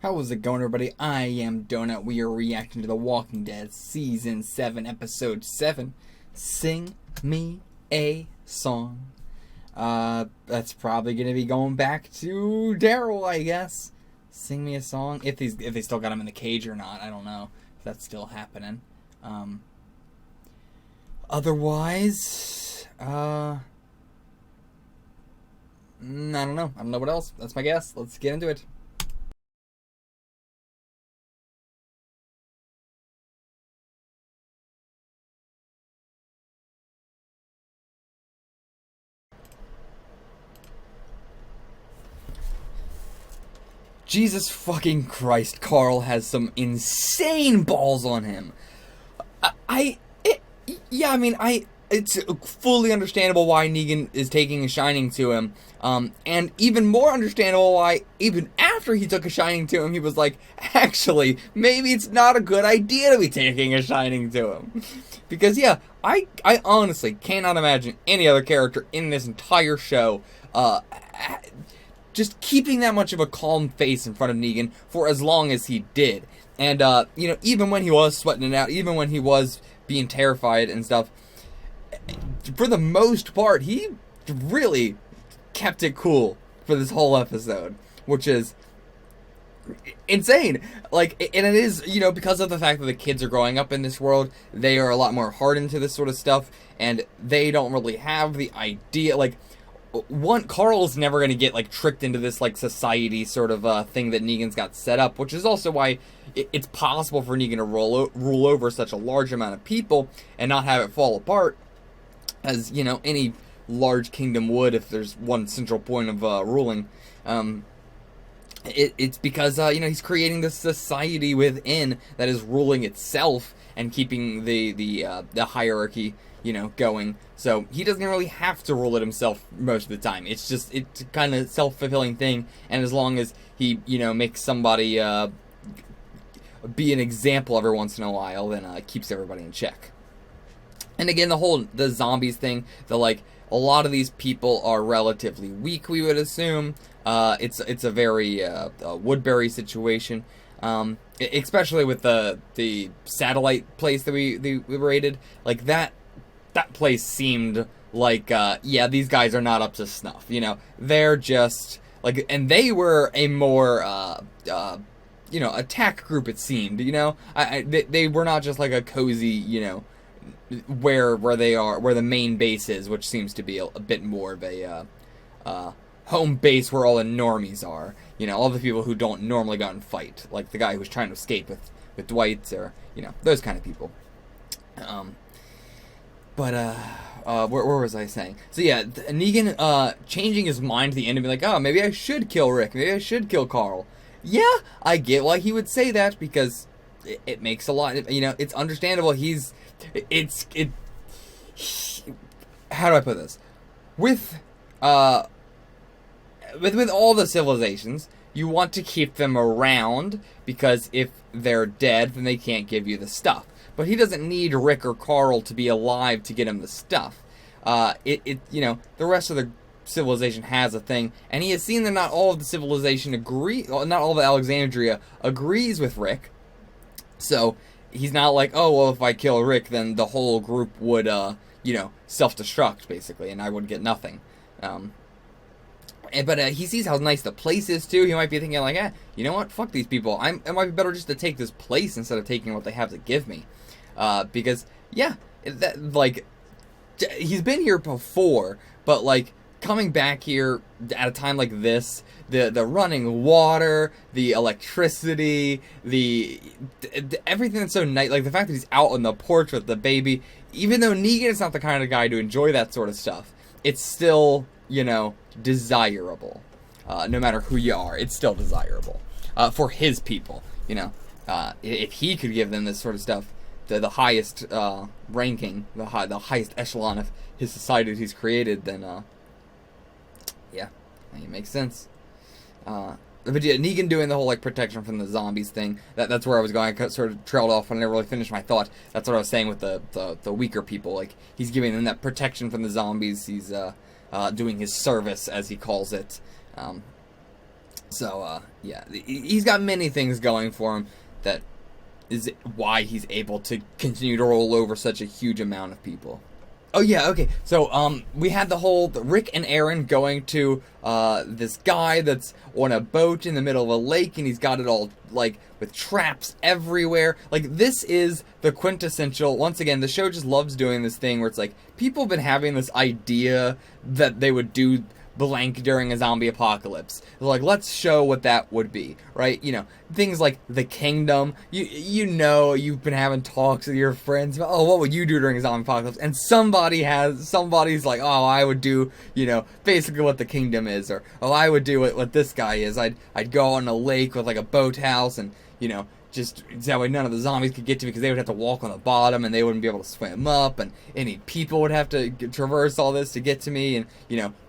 How is it going, everybody? I am Donut. We are reacting to The Walking Dead Season 7, Episode 7. Sing Me a Song. That's probably going to be going back to Daryl, I guess. Sing me a song. If they still got him in the cage or not, I don't know if that's still happening. Otherwise, I don't know. I don't know what else. That's my guess. Let's get into it. Jesus fucking Christ, Carl has some insane balls on him. It's fully understandable why Negan is taking a shining to him. And even more understandable why, even after he took a shining to him, he was like, actually, maybe it's not a good idea to be taking a shining to him. Because, yeah, I honestly cannot imagine any other character in this entire show, just keeping that much of a calm face in front of Negan for as long as he did. And, even when he was sweating it out, even when he was being terrified and stuff, for the most part, he really kept it cool for this whole episode, which is insane. Like, and it is, because of the fact that the kids are growing up in this world, they are a lot more hardened to this sort of stuff, and they don't really have the idea, like, Carl's never going to get, like, tricked into this, like, society sort of thing that Negan's got set up, which is also why it's possible for Negan to rule over such a large amount of people and not have it fall apart, as, any large kingdom would if there's one central point of ruling. It's because, he's creating this society within that is ruling itself and keeping the hierarchy, going. So he doesn't really have to rule it himself most of the time. It's kind of self-fulfilling thing. And as long as he, makes somebody be an example every once in a while, then keeps everybody in check. And again, the zombies thing, a lot of these people are relatively weak, we would assume. It's a very Woodbury situation. Especially with the satellite place that we raided, like that place seemed like, yeah, these guys are not up to snuff, they're just, like, and they were a more, attack group, it seemed, they were not just like a cozy, where they are, where the main base is, which seems to be a bit more of a, home base where all the normies are, all the people who don't normally go out and fight, like the guy who's trying to escape with Dwight, or, those kind of people. Where was I saying? So yeah, Negan, changing his mind at the end and be like, oh, maybe I should kill Rick, maybe I should kill Carl. Yeah, I get why he would say that, because it makes a lot, it's understandable. How do I put this? With all the civilizations, you want to keep them around, because if they're dead, then they can't give you the stuff. But he doesn't need Rick or Carl to be alive to get him the stuff. The rest of the civilization has a thing, and he has seen that not all of the civilization not all of Alexandria agrees with Rick. So he's not like, oh, well, if I kill Rick, then the whole group would, self-destruct, basically, and I would get nothing. But he sees how nice the place is, too. He might be thinking, like, you know what? Fuck these people. It might be better just to take this place instead of taking what they have to give me. Because, yeah, he's been here before, but, like, coming back here at a time like this, the running water, the electricity, everything that's so nice, like the fact that he's out on the porch with the baby, even though Negan is not the kind of guy to enjoy that sort of stuff, it's still, desirable. No matter who you are, it's still desirable. For his people, if he could give them this sort of stuff, the highest ranking, the highest echelon of his society that he's created, then yeah, it makes sense. But yeah, Negan doing the whole, like, protection from the zombies thing, that's where I was going. I sort of trailed off when I never really finished my thought. That's what I was saying with the weaker people. Like, he's giving them that protection from the zombies. He's doing his service, as he calls it. So, yeah, he's got many things going for him that is why he's able to continue to roll over such a huge amount of people. Oh yeah, okay. So we had the Rick and Aaron going to this guy that's on a boat in the middle of a lake, and he's got it all like with traps everywhere. Like, this is the quintessential. Once again, the show just loves doing this thing where it's like people have been having this idea that they would do blank during a zombie apocalypse. They're like, let's show what that would be, right? You know, things like the kingdom. You've been having talks with your friends about, oh, what would you do during a zombie apocalypse? And somebody's like, oh, I would do, basically what the kingdom is, or oh, I would do what this guy is. I'd go on a lake with like a boathouse, and just that way none of the zombies could get to me because they would have to walk on the bottom and they wouldn't be able to swim up, and any people would have to traverse all this to get to me, and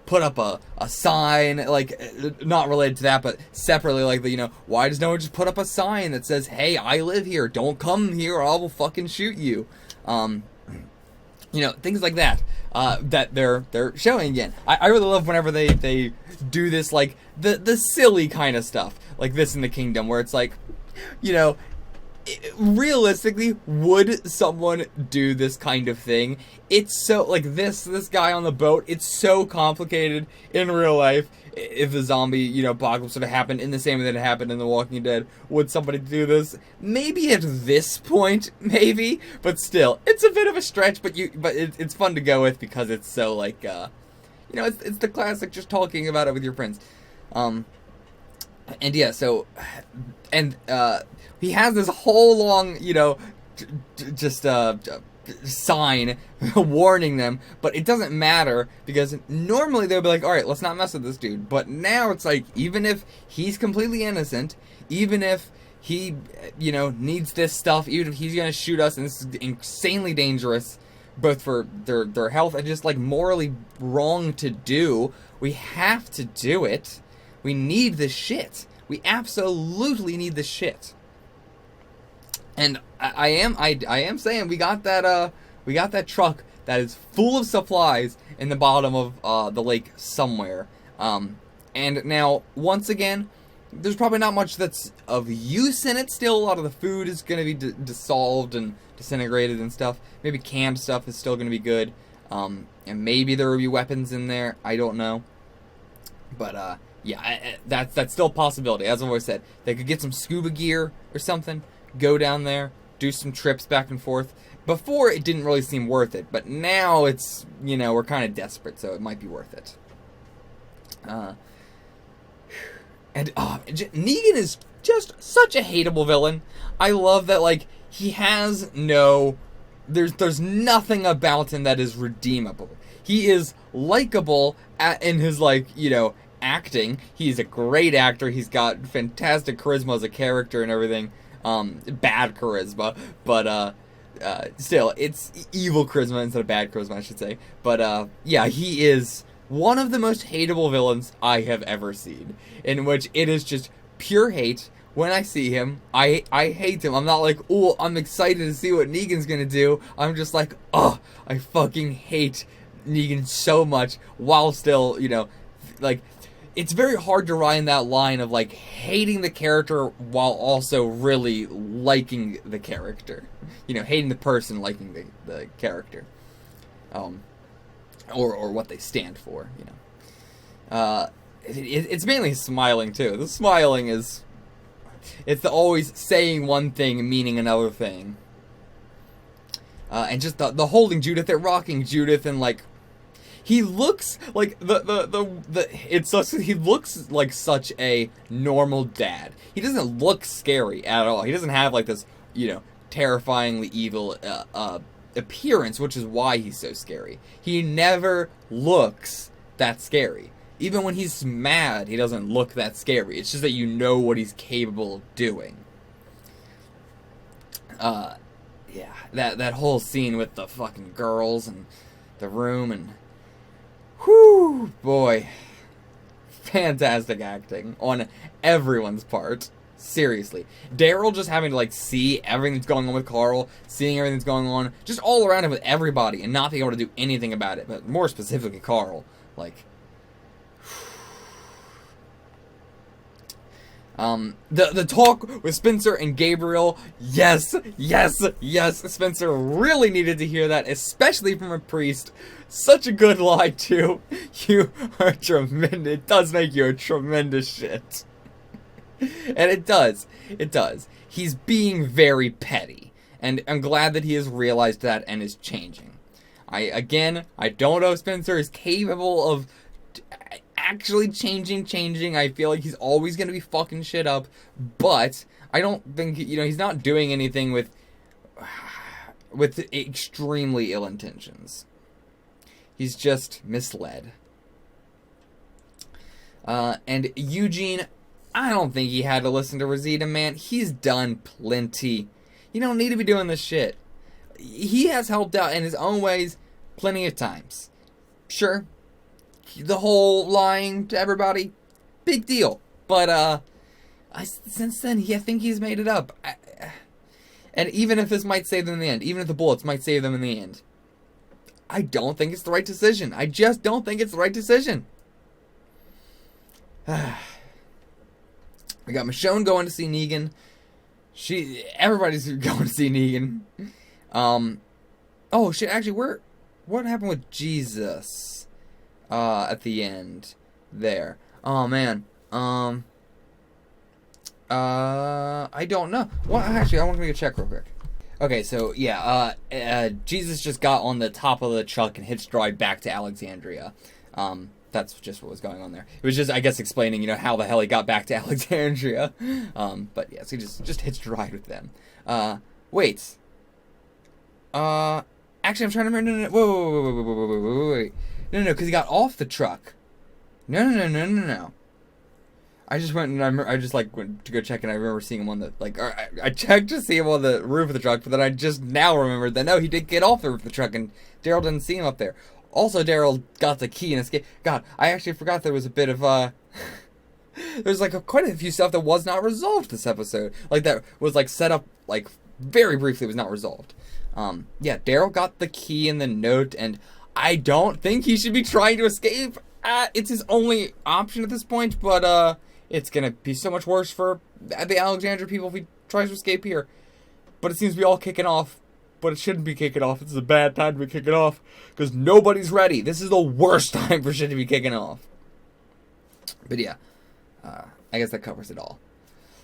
put up a sign, like, not related to that, but separately, like, why does no one just put up a sign that says, hey, I live here, don't come here or I will fucking shoot you. Things like that, that they're showing again. I really love whenever they do this, like, the silly kind of stuff, like this in the kingdom, where it's like, realistically, would someone do this kind of thing? It's so, like, this guy on the boat, it's so complicated in real life. If the zombie, apocalypse would have happened in the same way that it happened in The Walking Dead, would somebody do this? Maybe at this point, maybe, but still, it's a bit of a stretch, but it's fun to go with because it's so, like, it's the classic just talking about it with your friends. And yeah, so, and he has this whole long, sign warning them, but it doesn't matter because normally they'll be like, all right, let's not mess with this dude. But now it's like, even if he's completely innocent, even if he, needs this stuff, even if he's gonna shoot us, and this is insanely dangerous, both for their health and just like morally wrong to do, we have to do it. We need the shit. We absolutely need the shit. And I am saying we got that truck that is full of supplies in the bottom of the lake somewhere. And now, once again, there's probably not much that's of use in it. Still, a lot of the food is going to be dissolved and disintegrated and stuff. Maybe canned stuff is still going to be good. And maybe there will be weapons in there. I don't know. But yeah, that's still a possibility. As I've always said, they could get some scuba gear or something, go down there, do some trips back and forth. Before, it didn't really seem worth it, but now it's, we're kind of desperate, so it might be worth it. Negan is just such a hateable villain. I love that, like, he has there's nothing about him that is redeemable. He is likable in his, like, acting. He's a great actor. He's got fantastic charisma as a character and everything. Bad charisma, but still, it's evil charisma instead of bad charisma, I should say. But yeah, he is one of the most hateable villains I have ever seen, in which it is just pure hate. When I see him, I hate him. I'm not like, oh, I'm excited to see what Negan's gonna do. I'm just like, oh, I fucking hate Negan so much, while still, like, it's very hard to ride that line of, like, hating the character while also really liking the character. Hating the person, liking the character. Or what they stand for, It's mainly smiling, too. The smiling is... It's always saying one thing, meaning another thing. And just the holding Judith, they're rocking Judith, and, like... He looks like he looks like such a normal dad. He doesn't look scary at all. He doesn't have like this, terrifyingly evil appearance, which is why he's so scary. He never looks that scary. Even when he's mad, he doesn't look that scary. It's just that you know what he's capable of doing. Yeah, that whole scene with the fucking girls and the room, and whew, boy, fantastic acting on everyone's part. Seriously. Daryl just having to, like, see everything that's going on with Carl, seeing everything that's going on, just all around him with everybody, and not being able to do anything about it, but more specifically Carl. Like, The talk with Spencer and Gabriel, yes, Spencer really needed to hear that, especially from a priest. Such a good line, too. You are tremendous. It does make you a tremendous shit. And it does. He's being very petty. And I'm glad that he has realized that and is changing. I don't know if Spencer is capable of actually changing. I feel like he's always going to be fucking shit up. But I don't think, he's not doing anything with extremely ill intentions. He's just misled. And Eugene, I don't think he had to listen to Rosita, man. He's done plenty. You don't need to be doing this shit. He has helped out in his own ways plenty of times. Sure, the whole lying to everybody, big deal. But since then, I think he's made it up. And even if this might save them in the end, even if the bullets might save them in the end, I don't think it's the right decision. I just don't think it's the right decision. We got Michonne going to see Negan. Everybody's going to see Negan. Oh shit, actually, what happened with Jesus at the end there? Oh man. I don't know. Well, actually, I want to make a check real quick. Okay, so yeah, Jesus just got on the top of the truck and hitched ride back to Alexandria. That's just what was going on there. It was just, I guess, explaining, how the hell he got back to Alexandria. But yes, he just hitched a ride with them. Wait. Actually, I'm trying to remember. No. Wait. No, because he got off the truck. No. I just went and I just went to go check, and I remember seeing him on the I checked to see him on the roof of the truck, but then I just now remembered that no, he did get off the roof of the truck, and Daryl didn't see him up there. Also, Daryl got the key and escaped. God, I actually forgot there was a bit of, there's, quite a few stuff that was not resolved this episode. That was, set up, very briefly was not resolved. Yeah, Daryl got the key and the note, and I don't think he should be trying to escape. It's his only option at this point, but, it's gonna be so much worse for the Alexandria people if he tries to escape here. But it seems to be all kicking off. But it shouldn't be kicking off. This is a bad time to be kicking off, because nobody's ready. This is the worst time for shit to be kicking off. But yeah, I guess that covers it all.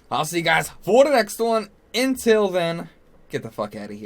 I'll see you guys for the next one. Until then, get the fuck out of here.